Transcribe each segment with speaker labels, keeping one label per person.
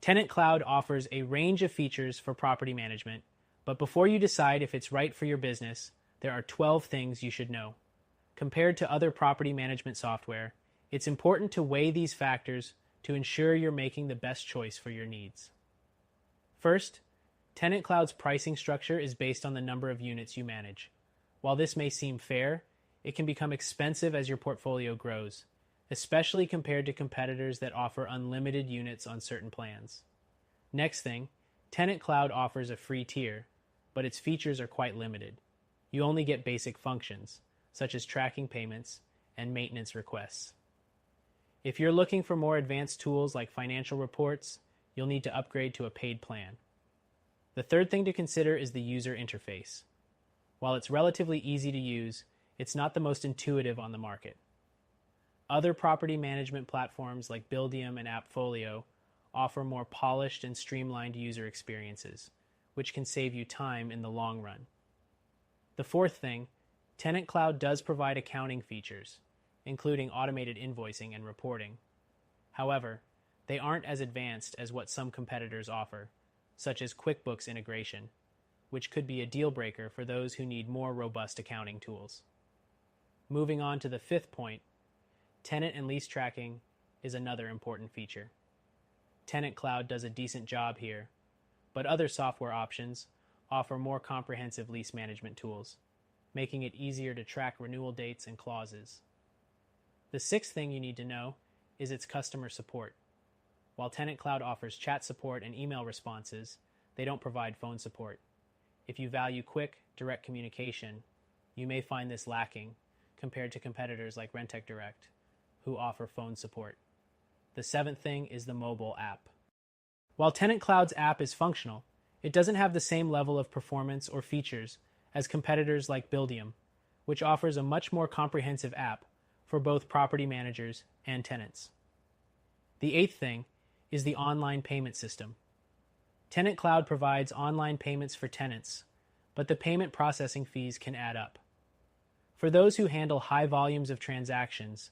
Speaker 1: TenantCloud offers a range of features for property management, but before you decide if it's right for your business, there are 12 things you should know. Compared to other property management software, it's important to weigh these factors to ensure you're making the best choice for your needs. First, TenantCloud's pricing structure is based on the number of units you manage. While this may seem fair, it can become expensive as your portfolio grows, especially compared to competitors that offer unlimited units on certain plans. Next thing, TenantCloud offers a free tier, but its features are quite limited. You only get basic functions, such as tracking payments and maintenance requests. If you're looking for more advanced tools like financial reports, you'll need to upgrade to a paid plan. The third thing to consider is the user interface. While it's relatively easy to use, it's not the most intuitive on the market. Other property management platforms like Buildium and AppFolio offer more polished and streamlined user experiences, which can save you time in the long run. The fourth thing, TenantCloud does provide accounting features, including automated invoicing and reporting. However, they aren't as advanced as what some competitors offer, such as QuickBooks integration, which could be a deal breaker for those who need more robust accounting tools. Moving on to the fifth point, tenant and lease tracking is another important feature. TenantCloud does a decent job here, but other software options offer more comprehensive lease management tools, making it easier to track renewal dates and clauses. The sixth thing you need to know is its customer support. While TenantCloud offers chat support and email responses, they don't provide phone support. If you value quick, direct communication, you may find this lacking compared to competitors like Rentec Direct, who offer phone support. The seventh thing is the mobile app. While TenantCloud's app is functional, it doesn't have the same level of performance or features as competitors like Buildium, which offers a much more comprehensive app for both property managers and tenants. The eighth thing is the online payment system. TenantCloud provides online payments for tenants, but the payment processing fees can add up. For those who handle high volumes of transactions,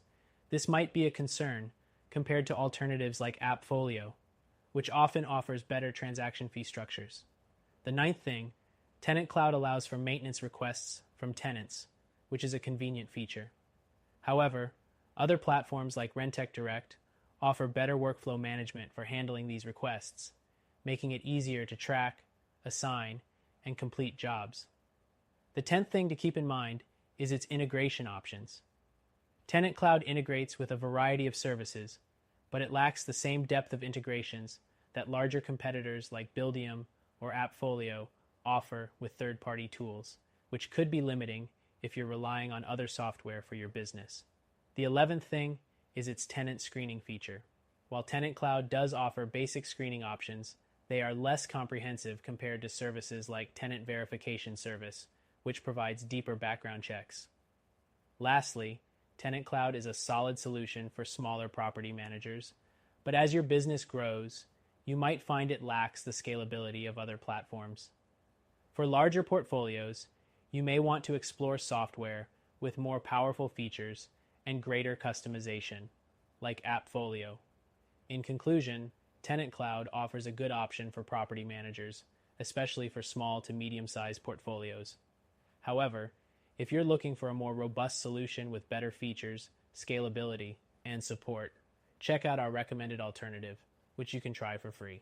Speaker 1: this might be a concern compared to alternatives like AppFolio, which often offers better transaction fee structures. The ninth thing, TenantCloud allows for maintenance requests from tenants, which is a convenient feature. However, other platforms like Rentec Direct offer better workflow management for handling these requests, making it easier to track, assign, and complete jobs. The 10th thing to keep in mind is its integration options. TenantCloud integrates with a variety of services, but it lacks the same depth of integrations that larger competitors like Buildium or AppFolio offer with third-party tools, which could be limiting if you're relying on other software for your business. The 11th thing is its tenant screening feature. While TenantCloud does offer basic screening options, they are less comprehensive compared to services like Tenant Verification Service, which provides deeper background checks. Lastly, TenantCloud is a solid solution for smaller property managers, but as your business grows, you might find it lacks the scalability of other platforms. For larger portfolios, you may want to explore software with more powerful features and greater customization, like AppFolio. In conclusion, TenantCloud offers a good option for property managers, especially for small to medium-sized portfolios. However, if you're looking for a more robust solution with better features, scalability, and support, check out our recommended alternative, which you can try for free.